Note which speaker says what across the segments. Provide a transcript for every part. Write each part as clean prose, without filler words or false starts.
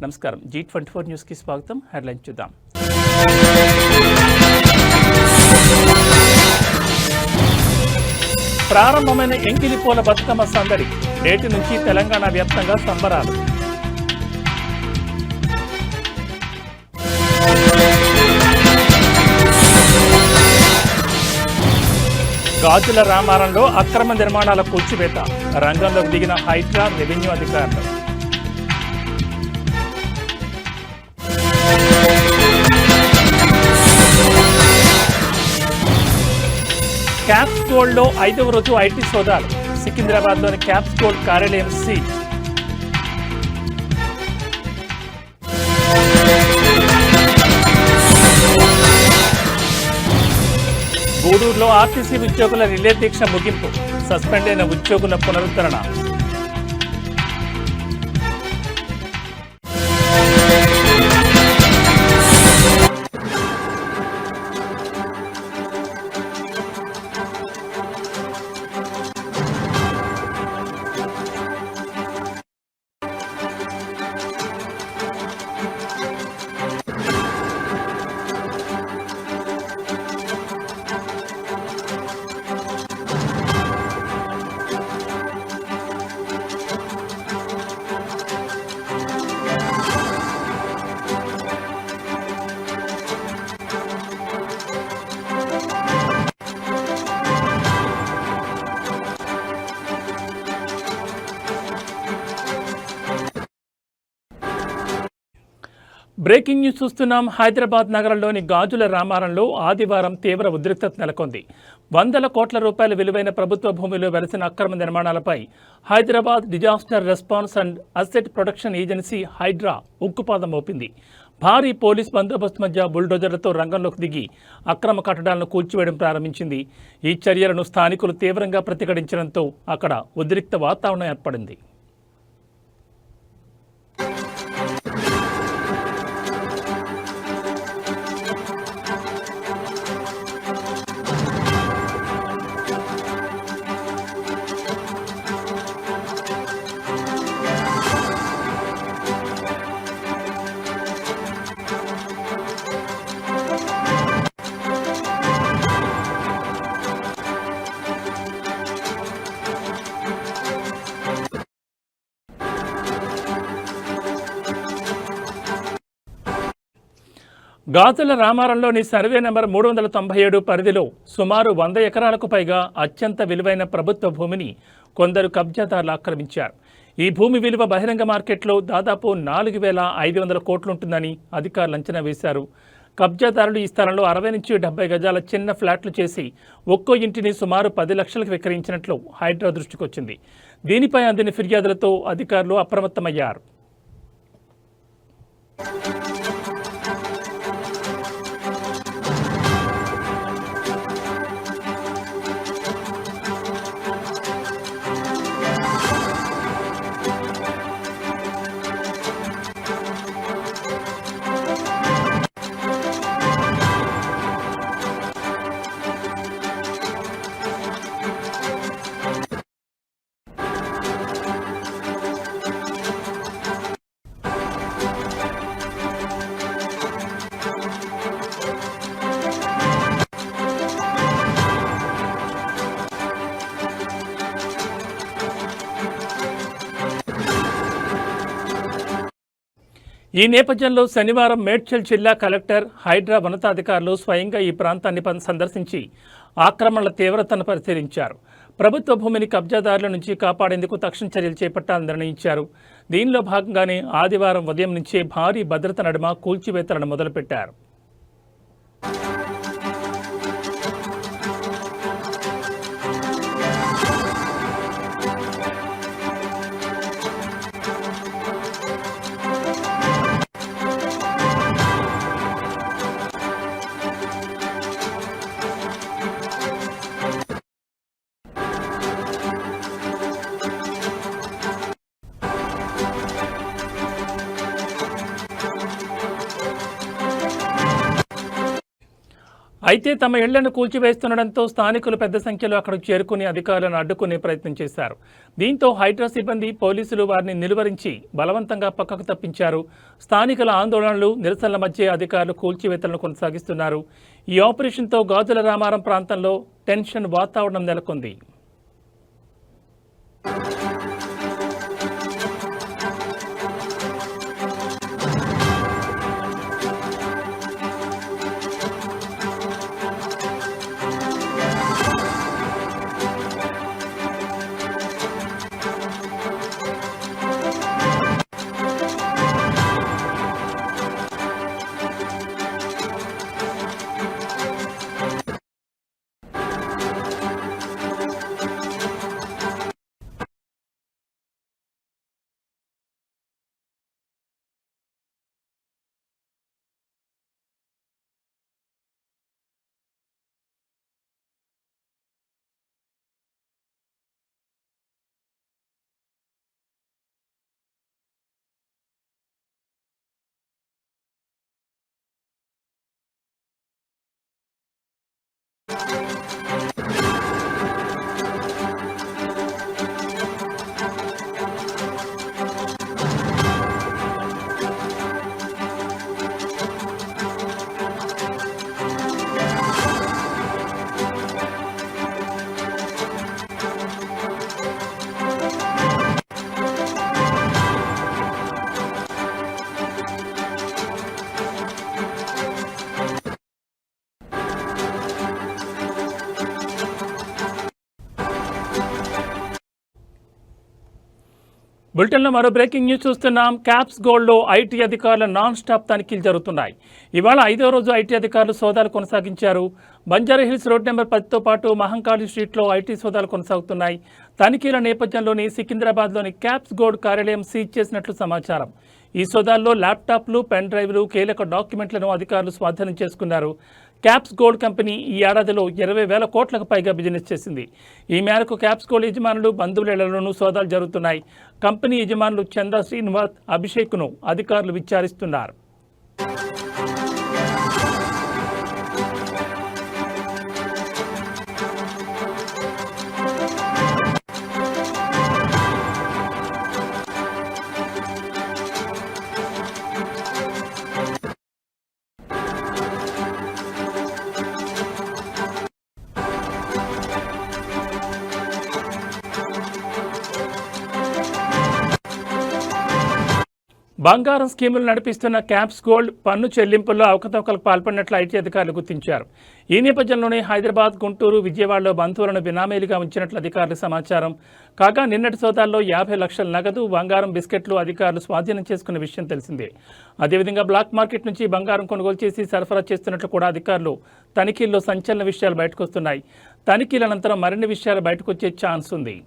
Speaker 1: నమస్కారం. G24 న్యూస్కి స్వాగతం. హెడ్లైన్స్ చూద్దాం. ప్రారంభమైన ఎంగిలిపూల బతుకమ్మ సందడి. నేటి నుంచి తెలంగాణ వ్యాప్తంగా సంబరాలు. గాజుల రామారంలో అక్రమ నిర్మాణాల కూల్చివేత. రంగంలోకి దిగిన హైడ్రా రెవెన్యూ అధికారులు. క్యాప్స్ గోల్డ్లో 5వ రోజు ఐటీ సోదాలు. సికింద్రాబాద్లోని క్యాప్స్ గోల్డ్ కార్యాలయం సీజ్. గూడూరులో ఆర్టీసీ ఉద్యోగుల రిలే దీక్ష ముగింపు. సస్పెండ్ అయిన ఉద్యోగుల పునరుద్ధరణ. బ్రేకింగ్ న్యూస్ చూస్తున్నాం. హైదరాబాద్ నగరంలోని గాజుల రామారంలో ఆదివారం తీవ్ర ఉద్రిక్తత నెలకొంది. 100 కోట్ల రూపాయల విలువైన ప్రభుత్వ భూమిలో వెలసిన అక్రమ నిర్మాణాలపై Hyderabad disaster response and asset protection agency Hydraa ఉక్కుపాదం మోపింది. భారీ పోలీస్ బందోబస్తు మధ్య బుల్డోజర్లతో రంగంలోకి దిగి అక్రమ కట్టడాలను కూల్చివేయడం ప్రారంభించింది. ఈ చర్యలను స్థానికులు తీవ్రంగా ప్రతిఘటించడంతో అక్కడ ఉద్రిక్త వాతావరణం ఏర్పడింది. గాజుల రామారంలోని సర్వే నెంబర్ 397 పరిధిలో సుమారు 100 ఎకరాలకు పైగా అత్యంత విలువైన ప్రభుత్వ భూమిని కొందరు కబ్జాదారులు ఆక్రమించారు. ఈ భూమి విలువ బహిరంగ మార్కెట్లో దాదాపు 4,500 కోట్లుంటుందని అధికారులు అంచనా వేశారు. కబ్జాదారులు ఈ స్థలంలో 60 నుంచి 70 గజాల చిన్న ఫ్లాట్లు చేసి ఒక్కో ఇంటిని సుమారు 10 లక్షలకు విక్రయించినట్లు హైడ్రా దృష్టికొచ్చింది. దీనిపై అందిన ఫిర్యాదులతో అధికారులు అప్రమత్తమయ్యారు. ఈ నేపథ్యంలో శనివారం మేడ్చల్ జిల్లా కలెక్టర్ హైడ్రా ఉన్నతాధికారులు స్వయంగా ఈ ప్రాంతాన్ని సందర్శించి ఆక్రమణల తీవ్రతను పరిశీలించారు. ప్రభుత్వ భూమిని కబ్జాదారుల నుంచి కాపాడేందుకు తక్షణ చర్యలు చేపట్టాలని నిర్ణయించారు. దీనిలో భాగంగానే ఆదివారం ఉదయం నుంచే భారీ భద్రత నడుమ కూల్చివేతలను మొదలుపెట్టారు. అయితే తమ ఇళ్లను కూల్చివేస్తుండటంతో స్థానికులు పెద్ద సంఖ్యలో అక్కడికి చేరుకుని అధికారులను అడ్డుకునే ప్రయత్నం చేశారు. దీంతో హైడ్రా సిబ్బంది పోలీసులు వారిని నిలువరించి బలవంతంగా పక్కకు తప్పించారు. స్థానికుల ఆందోళనలు నిరసనల మధ్య అధికారులు కూల్చివేతలను కొనసాగిస్తున్నారు. ఈ ఆపరేషన్తో గాజుల రామారం ప్రాంతంలో టెన్షన్ వాతావరణం నెలకొంది. బులెటిన్లో మరో బ్రేకింగ్ న్యూస్ చూస్తున్నాం. క్యాప్స్ గోల్డ్లో ఐటీ అధికారుల నాన్ స్టాప్ తనిఖీలు జరుగుతున్నాయి. ఇవాళ 5వ రోజు ఐటీ అధికారులు సోదాలు కొనసాగించారు. బంజారాహిల్స్ రోడ్ నెంబర్ 10తో పాటు మహంకాళి స్ట్రీట్లో ఐటీ సోదాలు కొనసాగుతున్నాయి. తనిఖీల నేపథ్యంలోని సికింద్రాబాద్లోని క్యాప్స్ గోల్డ్ కార్యాలయం సీజ్ చేసినట్లు సమాచారం. ఈ సోదాల్లో ల్యాప్టాప్లు, పెన్ డ్రైవ్లు, కీలక డాక్యుమెంట్లను అధికారులు స్వాధీనం చేసుకున్నారు. క్యాప్స్ గోల్డ్ కంపెనీ ఈ ఏడాదిలో 20,000 కోట్లకు పైగా బిజినెస్ చేసింది. ఈ మేరకు క్యాప్స్ గోల్డ్ యజమానులు, బంధువుల ఇళ్లలోనూ సోదాలు జరుగుతున్నాయి. కంపెనీ యజమానులు చందా శ్రీనివాస్, అభిషేక్ను అధికారులు విచారిస్తున్నారు. బంగారం స్కీములు నడిపిస్తున్న క్యాప్స్ గోల్డ్ పన్ను చెల్లింపుల్లో అవకతవకలకు పాల్పడినట్లు ఐటీ అధికారులు గుర్తించారు. ఈ నేపథ్యంలోనే హైదరాబాద్, గుంటూరు, విజయవాడలో బంధువులను బినామీలుగా ఉంచినట్లు అధికారులకు సమాచారం. కాగా నిన్నటి సోదాల్లో 50 లక్షల నగదు, బంగారం, బిస్కెట్లు అధికారులు స్వాధీనం చేసుకున్న విషయం తెలిసిందే. అదేవిధంగా బ్లాక్ మార్కెట్ నుంచి బంగారం కొనుగోలు చేసి సరఫరా చేస్తున్నట్లు కూడా అధికారులు తనిఖీల్లో సంచలన విషయాలు బయటకొస్తున్నాయి. తనిఖీల అనంతరం మరిన్ని విషయాలు బయటకొచ్చే ఛాన్స్ ఉంది.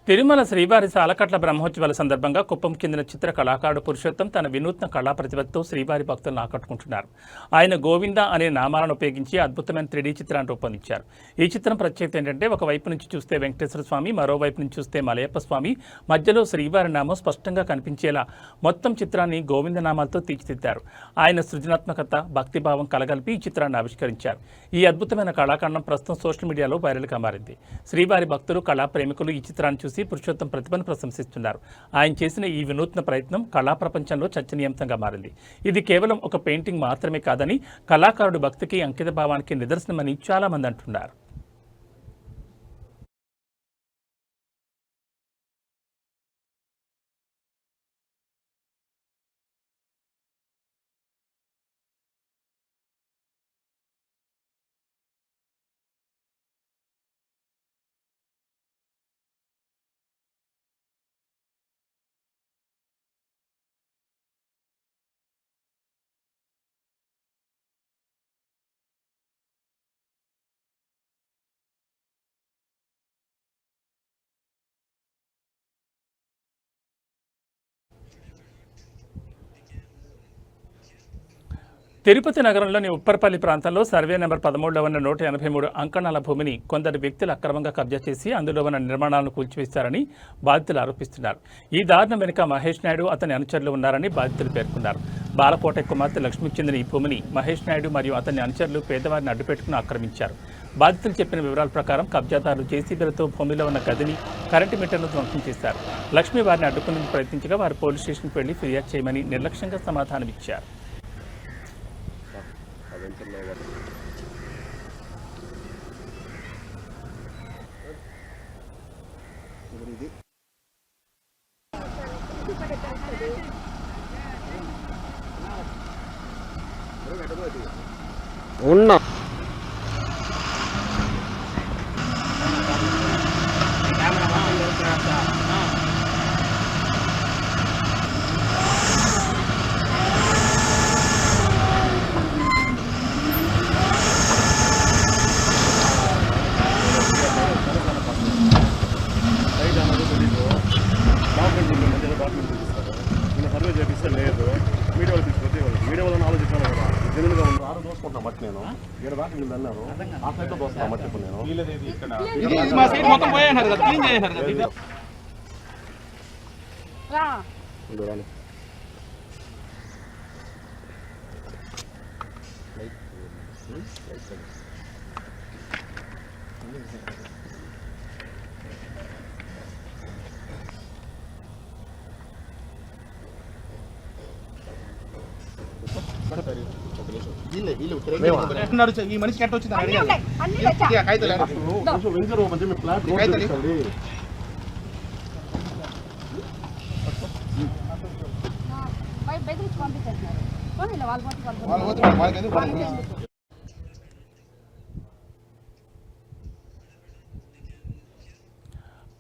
Speaker 1: తిరుమల శ్రీవారి సాలకట్ల బ్రహ్మోత్సవాల సందర్భంగా కుప్పం చెందిన చిత్ర కళాకారుడు పురుషోత్తం తన వినూత్న కళా ప్రతిభతో శ్రీవారి భక్తులను ఆకట్టుకుంటున్నారు. ఆయన గోవింద అనే నామాలను ఉపయోగించి అద్భుతమైన 3D చిత్రాన్ని రూపొందించారు. ఈ చిత్రం ప్రత్యేకత ఏంటంటే ఒకవైపు నుంచి చూస్తే వెంకటేశ్వర స్వామి, మరోవైపు నుంచి చూస్తే మలయప్ప స్వామి, మధ్యలో శ్రీవారి నామం స్పష్టంగా కనిపించేలా మొత్తం చిత్రాన్ని గోవింద నామాలతో తీర్చిదిద్దారు. ఆయన సృజనాత్మకత, భక్తిభావం కలగలిపి ఈ చిత్రాన్ని ఆవిష్కరించారు. ఈ అద్భుతమైన కళాఖండం ప్రస్తుతం సోషల్ మీడియాలో వైరల్గా మారింది. శ్రీవారి భక్తులు, కళా ప్రేమికులు ఈ చిత్రాన్ని చూసి పురుషోత్తం ప్రతిభను ప్రశంసిస్తున్నారు. ఆయన చేసిన ఈ వినూత్న ప్రయత్నం కళా ప్రపంచంలో చర్చనీయాంశంగా మారింది. ఇది కేవలం ఒక పెయింటింగ్ మాత్రమే కాదని కళాకారుడి భక్తికి, అంకిత భావానికి నిదర్శనమని చాలా మంది అంటున్నారు. తిరుపతి నగరంలోని ఉప్పర్పల్లి ప్రాంతంలో సర్వే నెంబర్ 13లో ఉన్న 183 అంకణాల భూమిని కొందరు వ్యక్తులు అక్రమంగా కబ్జా చేసి అందులో ఉన్న నిర్మాణాలను కూల్చివేశారని బాధితులు ఆరోపిస్తున్నారు. ఈ దారుణం వెనుక మహేష్ నాయుడు, అతని అనుచరులు ఉన్నారని బాధితులు పేర్కొన్నారు. బాలకోట కుమార్తె లక్ష్మికి చెందిన ఈ భూమిని మహేష్ నాయుడు మరియు అతని అనుచరులు పేదవారిని అడ్డుపెట్టుకుని ఆక్రమించారు. బాధితులు చెప్పిన వివరాల ప్రకారం కబ్జాదారులు జేసీబీలతో భూమిలో ఉన్న గదిని, కరెంటు మీటర్ను ధ్వంసం చేశారు. లక్ష్మి వారిని అడ్డుకునేందుకు ప్రయత్నించగా వారు పోలీస్ స్టేషన్కి వెళ్లి ఫిర్యాదు చేయమని నిర్లక్ష్యంగా సమాధానమిచ్చారు.
Speaker 2: ఉన్నా
Speaker 3: సర్వే చేపిస్తే లేదు, మీడియా వాళ్ళు తీసుకొచ్చి మీడియా వాళ్ళని ఆలోచించాలి కదా. జనులుగా ఉంది 6 దోసుకుంటున్నా మట్టి, నేను 7 దాకా వీళ్ళు అన్నారు, ఆ సైడ్తో దోస్తున్నా మట్టి. ఇప్పుడు నేను
Speaker 4: ఈ మనిషికి ఎట్ట వచ్చింది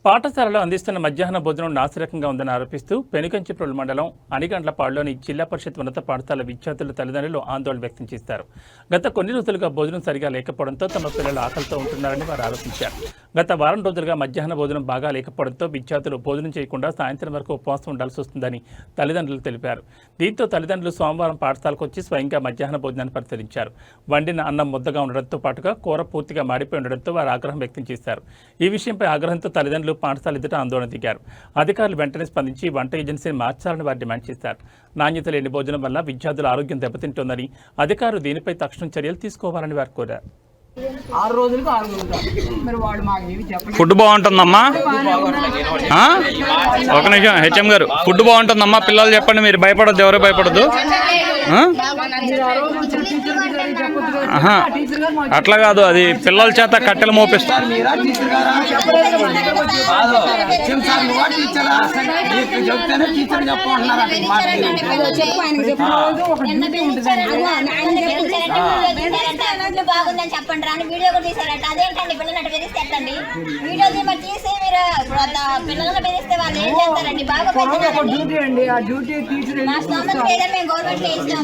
Speaker 1: పాఠశాలలో అందిస్తున్న మధ్యాహ్న భోజనం నాసిరకంగా ఉందని ఆరోపిస్తూ పెనుకంచిప్రోలు మండలం అనిగండ్లపాడులోని జిల్లా పరిషత్ ఉన్నత పాఠశాల విద్యార్థుల తల్లిదండ్రులు ఆందోళన వ్యక్తం చేశారు. గత కొన్ని రోజులుగా భోజనం సరిగా లేకపోవడంతో తమ పిల్లలు ఆకలితో ఉంటున్నారని వారు ఆరోపించారు. గత వారం రోజులుగా మధ్యాహ్న భోజనం బాగా లేకపోవడంతో విద్యార్థులు భోజనం చేయకుండా సాయంత్రం వరకు ఉపవాసం ఉండాల్సి వస్తుందని తల్లిదండ్రులు తెలిపారు. దీంతో తల్లిదండ్రులు సోమవారం పాఠశాలకు వచ్చి స్వయంగా మధ్యాహ్న భోజనాన్ని పరిశీలించారు. వండిన అన్నం ముద్దగా ఉండడంతో పాటుగా కూర పూర్తిగా మాడిపోయి ఉండడంతో వారు ఆగ్రహం వ్యక్తం చేశారు. ఈ విషయంపై ఆగ్రహంతో తల్లిదండ్రులు పాఠశాల ఎదుట ఆందోళన దిగారు. అధికారులు వెంటనే స్పందించి వంట ఏజెన్సీని మార్చాలని వారు డిమాండ్ చేశారు. నాణ్యత లేని భోజనం వల్ల విద్యార్థుల ఆరోగ్యం దెబ్బతింటోందని, అధికారులు దీనిపై తక్షణ చర్యలు తీసుకోవాలని వారు కోరారు.
Speaker 5: 6 రోజులకు 6 ఉంటారు. మరి వాడు మాకు ఏమి చెప్పలేదు.
Speaker 6: ఫుడ్ బాగుంటుందమ్మా? ఒక నిమిషం హెచ్ఎం గారు, ఫుడ్ బాగుంటుందమ్మా? పిల్లలు చెప్పండి, మీరు భయపడద్దు, ఎవరు భయపడద్దు. అట్లా కాదు, అది పిల్లల చేత కట్టెలు మోపిస్తారు.
Speaker 2: బాగుందని చెప్పండి అని వీడియో కూడా తీసారట. అదేంటండి పిల్లలు బెదిరిస్తే ఎట్టండి? వీడియో తీసి మీరు పిల్లలను బెదిరిస్తే వాళ్ళు ఏం చేస్తారండి? బాగా మా స్తోమత ఏదో మేము గవర్నమెంట్ ఇస్తాం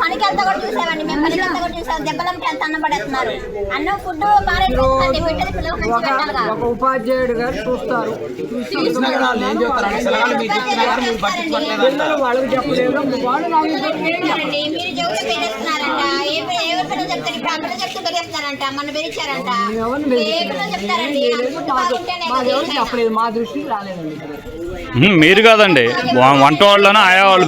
Speaker 2: పనికంతా కూడా చూసామండి. మేము పనికంతా కూడా చూసాం. దెబ్బలంటే ఎంత అన్నం పడేస్తున్నారు. అన్నం ఫుడ్ మారేస్తుందండి. పెట్టేది పిల్లలకు మంచి పెట్టాలిగా.
Speaker 5: ఉపాధ్యాయుడు గారు చూస్తారు. వాళ్ళకి చెప్పలేదు.
Speaker 2: మీరు జోగులు పెట్టేస్తున్నారంట. ఏ పిల్లలు చెప్తారు? ఇప్పుడు అందరూ చెప్తూ బెదిరిస్తున్నారంట. మన బెదిరించారంట. ఏ పిల్లలు చెప్తారండి?
Speaker 5: చెప్పలేదు. మా దృష్టికి రాలేదండి.
Speaker 6: మీరు కాదండి, వంట వాళ్ళనా ఆయా వాళ్ళు.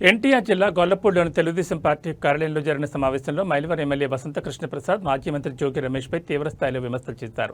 Speaker 1: ఎన్టీఆర్ జిల్లా గొల్లపూడిలోని తెలుగుదేశం పార్టీ కార్యాలయంలో జరిగిన సమావేశంలో మైలవరం ఎమ్మెల్యే వసంత కృష్ణప్రసాద్ మాజీ మంత్రి జోగి రమేష్పై తీవ్రస్థాయిలో విమర్శలు చేశారు.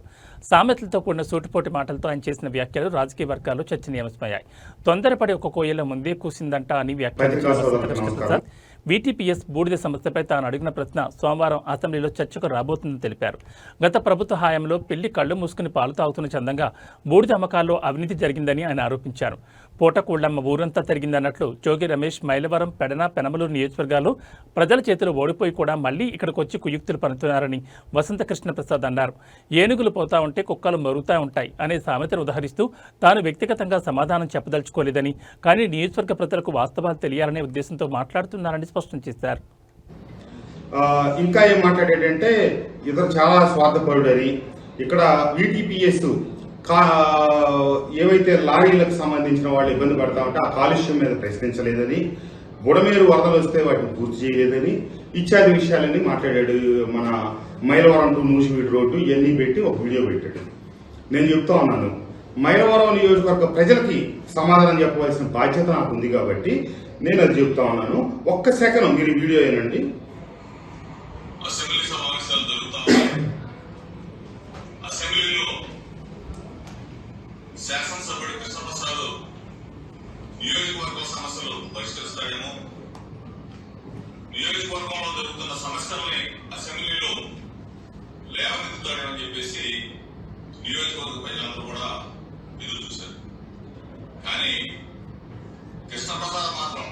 Speaker 1: సామెతలతో కూడిన సూటిపోటి మాటలతో ఆయన చేసిన వ్యాఖ్యలు రాజకీయ వర్గాల్లో చర్చనీయాంశమయ్యాయి. తొందరపడి ఒక కోయిల ముందే కూసిందంట అని వ్యాఖ్యానించిన వసంత కృష్ణప్రసాద్ వీటీపీఎస్ బూడిద సమస్యపై తాను అడిగిన ప్రశ్న సోమవారం అసెంబ్లీలో చర్చకు రాబోతుందని తెలిపారు. గత ప్రభుత్వ హయాంలో పిల్లి కళ్లు మూసుకుని పాలు తాగుతున్న చందంగా బూడిద అమ్మకాల్లో అవినీతి జరిగిందని ఆయన ఆరోపించారు. పూటకూళ్లమ్మ ఊరంతా తిరిగిందన్నట్లు జోగి రమేష్ మైలవరం, పెడన, పెనమలూరు నియోజకవర్గాలు ప్రజల చేతిలో ఓడిపోయి కూడా మళ్లీ ఇక్కడికి వచ్చి కుయుక్తులు పనుతున్నారని వసంత కృష్ణప్రసాద్ అన్నారు. ఏనుగులు పోతా ఉంటే కుక్కలు మరుగుతా ఉంటాయి అనే సామెతను ఉదహరిస్తూ తాను వ్యక్తిగతంగా సమాధానం చెప్పదలుచుకోలేదని, కానీ నియోజకవర్గ ప్రజలకు వాస్తవాలు తెలియాలనే ఉద్దేశంతో మాట్లాడుతున్నారని స్పష్టం చేశారు.
Speaker 7: ఇంకా ఏం మాట్లాడేటంటే ఇతను చాలా స్వార్థపరుడని, ఇక్కడ వీటీపీఎస్ ఏవైతే లారీలకు సంబంధించిన వాళ్ళు ఇబ్బంది పడతా ఉంటే ఆ కాలుష్యం మీద ప్రశ్నించలేదని, బుడమేరు వరదలు వస్తే వాటిని పూర్తి చేయలేదని, ఇత్యాది విషయాలన్నీ మాట్లాడాడు. మన మైలవరం టు నూజివీడు రోడ్డు ఇవన్నీ పెట్టి ఒక వీడియో పెట్టాడు. నేను చెప్తా ఉన్నాను, మైలవరం నియోజకవర్గ ప్రజలకి సమాధానం చెప్పవలసిన బాధ్యత నాకు ఉంది కాబట్టి నేను అది చెప్తా ఉన్నాను. ఒక్క సెకండ్ మీరు వీడియో ఏనండి.
Speaker 8: అసెంబ్లీ సమావేశాలు జరుగుతాయి. అసెంబ్లీలో శాసనసభ్యుడు కృష్ణప్రసాద్ నియోజకవర్గం సమస్యలు పరిష్కరిస్తాడేమో, నియోజకవర్గంలో జరుగుతున్న సమస్యల్ని అసెంబ్లీలో లేవనెత్తుతాడేమో చెప్పేసి నియోజకవర్గ ప్రజలందరూ కూడా ఎదురు చూశారు. కానీ కృష్ణప్రసాద్ మాత్రం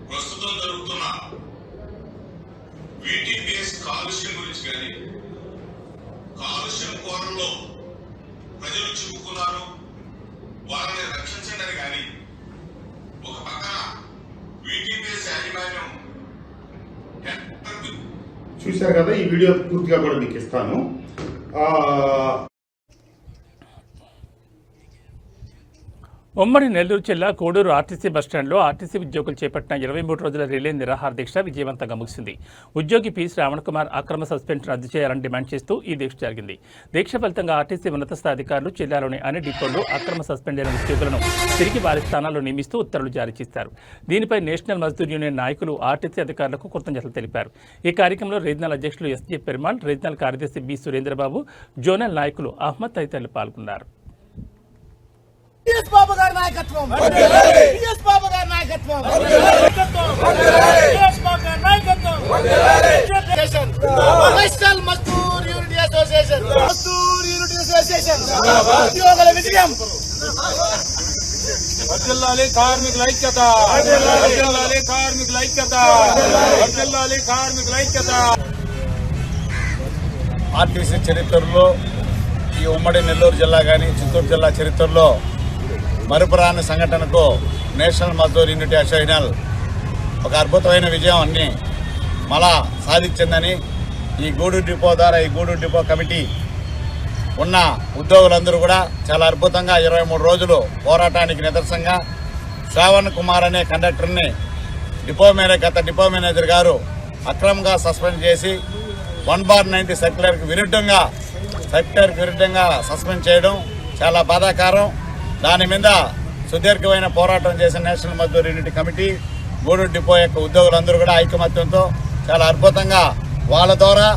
Speaker 8: ప్రస్తుతం జరుగుతున్న వీటీపీఎస్ కాలుష్యం గురించి కానీ, కాలుష్యం కోరల్లో ప్రజలు చిక్కుకున్నారు, వారిని రక్షించండి కానీ, ఒక పక్కన వీటీపీఎస్ యాజమాన్యం
Speaker 7: చూశారు కదా, ఈ వీడియో పూర్తిగా కూడా మీకు ఇస్తాను.
Speaker 1: ఉమ్మడి నెల్లూరు జిల్లా కోడూరు ఆర్టీసీ బస్టాండ్లో ఆర్టీసీ ఉద్యోగులు చేపట్టిన 23 రోజుల రిలే నిరాహార దీక్ష విజయవంతంగా ముగిసింది. ఉద్యోగి పి శ్రావణకుమార్ అక్రమ సస్పెన్షన్ రద్దు చేయాలని డిమాండ్ చేస్తూ ఈ దీక్ష జరిగింది. దీక్ష ఫలితంగా ఆర్టీసీ ఉన్నత స్థాయి అధికారులు జిల్లాలోని అన్ని డిపోల్లో అక్రమ సస్పెండ్ అయిన ఉద్యోగులను తిరిగి వారి స్థానాల్లో నియమిస్తూ ఉత్తర్వులు జారీ చేశారు. దీనిపై నేషనల్ మజ్దూర్ యూనియన్ నాయకులు ఆర్టీసీ అధికారులకు కృతజ్ఞతలు తెలిపారు. ఈ కార్యక్రమంలో రీజనల్ అధ్యక్షులు ఎస్జే పెరుమాళ్, రీజనల్ కార్యదర్శి బి సురేంద్రబాబు, జోనల్ నాయకులు అహ్మద్ తదితరులు పాల్గొన్నారు.
Speaker 4: బాబు గారి నాయకత్వం, బాబు గారి నాయకత్వం, national Mazdoor unity association, Mazdoor unity association ఉద్యోగుల విజయం. వర్ధిల్లాలి కార్మికుల ఐక్యత, వర్ధిల్లాలి కార్మికుల ఐక్యత, వర్ధిల్లాలి కార్మికుల ఐక్యత. ఆర్టీసీ చరిత్రలో ఈ ఉమ్మడి నెల్లూరు జిల్లా కానీ చిత్తూరు జిల్లా చరిత్రలో మరుపురాని సంఘటనకు నేషనల్ మజ్దూర్ యూనిటీ అసోసియేషన్ ఒక అద్భుతమైన విజయం అన్ని మళ్ళా సాధించిందని, ఈ గూడూరు డిపో ద్వారా ఈ గూడూరు డిపో కమిటీ ఉన్న ఉద్యోగులందరూ కూడా చాలా అద్భుతంగా 23 రోజులు పోరాటానికి నిదర్శనంగా శ్రావణ్ కుమార్ అనే కండక్టర్ని గత డిపో మేనేజర్ గారు అక్రమంగా సస్పెండ్ చేసి 1/90 సర్క్యులర్కి విరుద్ధంగా సస్పెండ్ చేయడం చాలా బాధాకరం. దాని మీద సుదీర్ఘమైన పోరాటం చేసిన national Mazdoor unity committee Gudur depot యొక్క ఉద్యోగులందరూ కూడా ఐకమత్యంతో చాలా అద్భుతంగా వాళ్ళ ద్వారా,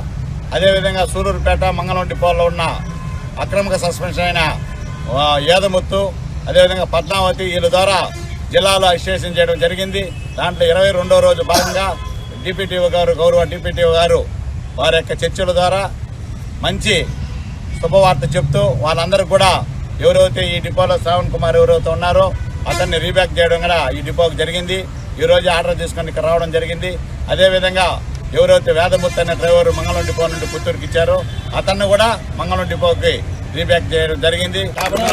Speaker 4: అదేవిధంగా సూలూరుపేట, మంగళం డిపోలో ఉన్న అక్రమంగా సస్పెన్షన్ అయిన ఏదముత్తు, అదేవిధంగా పద్మావతి వీళ్ళ ద్వారా జిల్లాలో అసోసియేషన్ చేయడం జరిగింది. దాంట్లో 22వ రోజు భాగంగా డిప్యూటీఓ గారు, గౌరవ డిప్యూటీఓ గారు వారి యొక్క చర్చల ద్వారా మంచి శుభవార్త చెప్తూ వాళ్ళందరూ కూడా ఎవరైతే ఈ డిపోలో శ్రావణ్ కుమార్ ఎవరైతే ఉన్నారో అతన్ని రీబ్యాక్ చేయడం కూడా ఈ డిపోకి జరిగింది. ఈరోజు ఆర్డర్ తీసుకొని ఇక్కడ రావడం జరిగింది. అదేవిధంగా ఎవరైతే వేదమూర్తి అనే డ్రైవర్ మంగళం డిపో నుండి పుత్తూరుకి ఇచ్చారో అతన్ని కూడా మంగళం డిపోకి రీబ్యాక్ చేయడం జరిగింది. కాబట్టి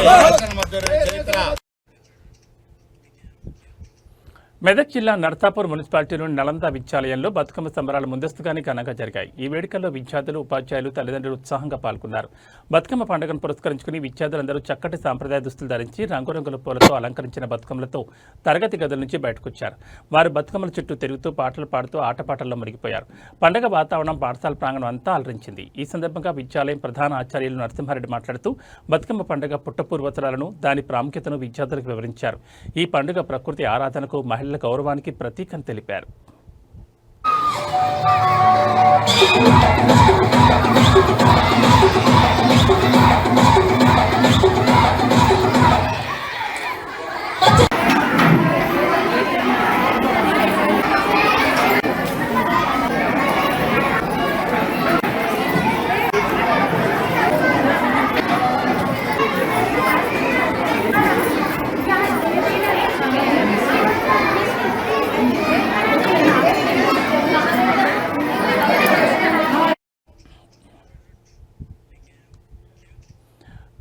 Speaker 1: మెదక్ జిల్లా నర్సాపూర్ మున్సిపాలిటీలోని నలంద విద్యాలయంలో బతుకమ్మ సంబరాలు ముందస్తుగానే ఘనంగా జరిగాయి. ఈ వేడుకల్లో విద్యార్థులు, ఉపాధ్యాయులు, తల్లిదండ్రులు ఉత్సాహంగా పాల్గొన్నారు. బతుకమ్మ పండుగను పురస్కరించుకుని విద్యార్థులందరూ చక్కటి సాంప్రదాయ దుస్తులు ధరించి రంగురంగుల పూలతో అలంకరించిన బతుకమ్మలతో తరగతి గదుల నుంచి బయటకొచ్చారు. వారు బతుకమ్మల చుట్టూ తిరుగుతూ పాటలు పాడుతూ ఆటపాటల్లో మునిగిపోయారు. పండుగ వాతావరణం పాఠశాల ప్రాంగణం అంతా అలరించింది. ఈ సందర్భంగా విద్యాలయం ప్రధాన ఆచార్యులు నరసింహారెడ్డి మాట్లాడుతూ బతుకమ్మ పండుగ పుట్టపూర్వతరాలను, దాని ప్రాముఖ్యతను విద్యార్థులకు వివరించారు. ఈ పండుగ ప్రకృతి ఆరాధనకు, మహిళల గౌరవానికి ప్రతీకని తెలిపారు.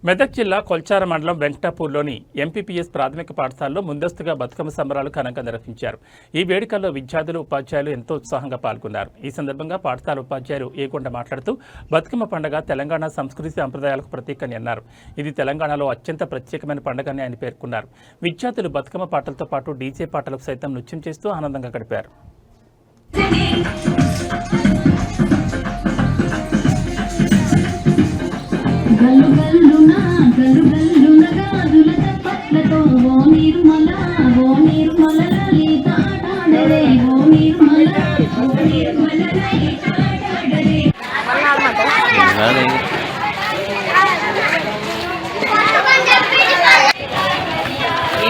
Speaker 1: మెదక్ జిల్లా కొల్చార మండలం వెంకటాపూర్లోని ఎంపీపీఎస్ ప్రాథమిక పాఠశాలలో ముందస్తుగా బతుకమ్మ సంబరాలు ఘనంగా నిర్వహించారు. ఈ వేడుకల్లో విద్యార్థులు, ఉపాధ్యాయులు ఎంతో ఉత్సాహంగా పాల్గొన్నారు. ఈ సందర్భంగా పాఠశాల ఉపాధ్యాయులు ఏకొండ మాట్లాడుతూ బతుకమ్మ పండుగ తెలంగాణ సంస్కృతి సంప్రదాయాలకు ప్రతీకని అన్నారు. ఇది తెలంగాణలో అత్యంత ప్రత్యేకమైన పండుగని ఆయన పేర్కొన్నారు. విద్యార్థులు బతుకమ్మ పాటలతో పాటు డీజే పాటలకు సైతం నృత్యం చేస్తూ ఆనందంగా గడిపారు.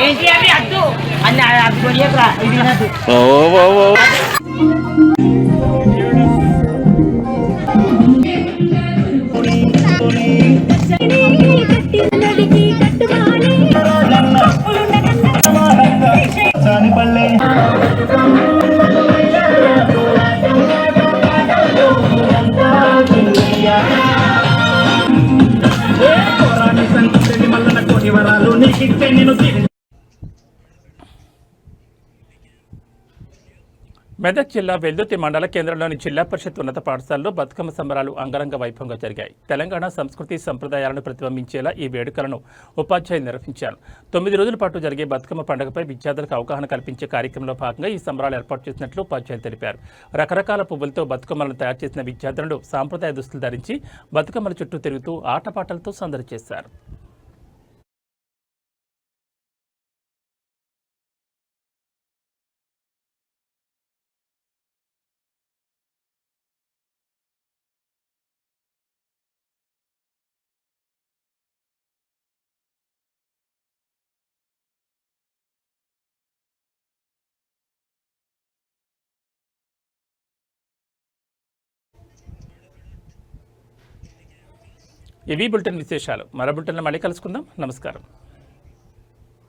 Speaker 5: ఏంటి అది అద్దు అన్న అది కొయ్యకురా ఇది నద్దు
Speaker 1: మెదక్ జిల్లా వెల్దుర్తి మండల కేంద్రంలోని జిల్లా పరిషత్ ఉన్నత పాఠశాలలో బతుకమ్మ సంబరాలు అంగరంగ వైభవంగా జరిగాయి. తెలంగాణ సంస్కృతి సంప్రదాయాలను ప్రతిబింబించేలా ఈ వేడుకలను ఉపాధ్యాయులు నిర్వహించారు. 9 రోజుల పాటు జరిగే బతుకమ్మ పండుగపై విద్యార్థులకు అవగాహన కల్పించే కార్యక్రమంలో భాగంగా ఈ సంబరాలు ఏర్పాటు చేసినట్లు ఉపాధ్యాయులు తెలిపారు. రకరకాల పువ్వులతో బతుకమ్మలను తయారు చేసిన విద్యార్థులు సాంప్రదాయ దుస్తులు ధరించి బతుకమ్మల చుట్టూ తిరుగుతూ ఆటపాటలతో సందడి చేశారు. ఇవి బులెటిన్ విశేషాలు. మరో బులెటిన్లో మళ్ళీ కలుసుకుందాం. నమస్కారం.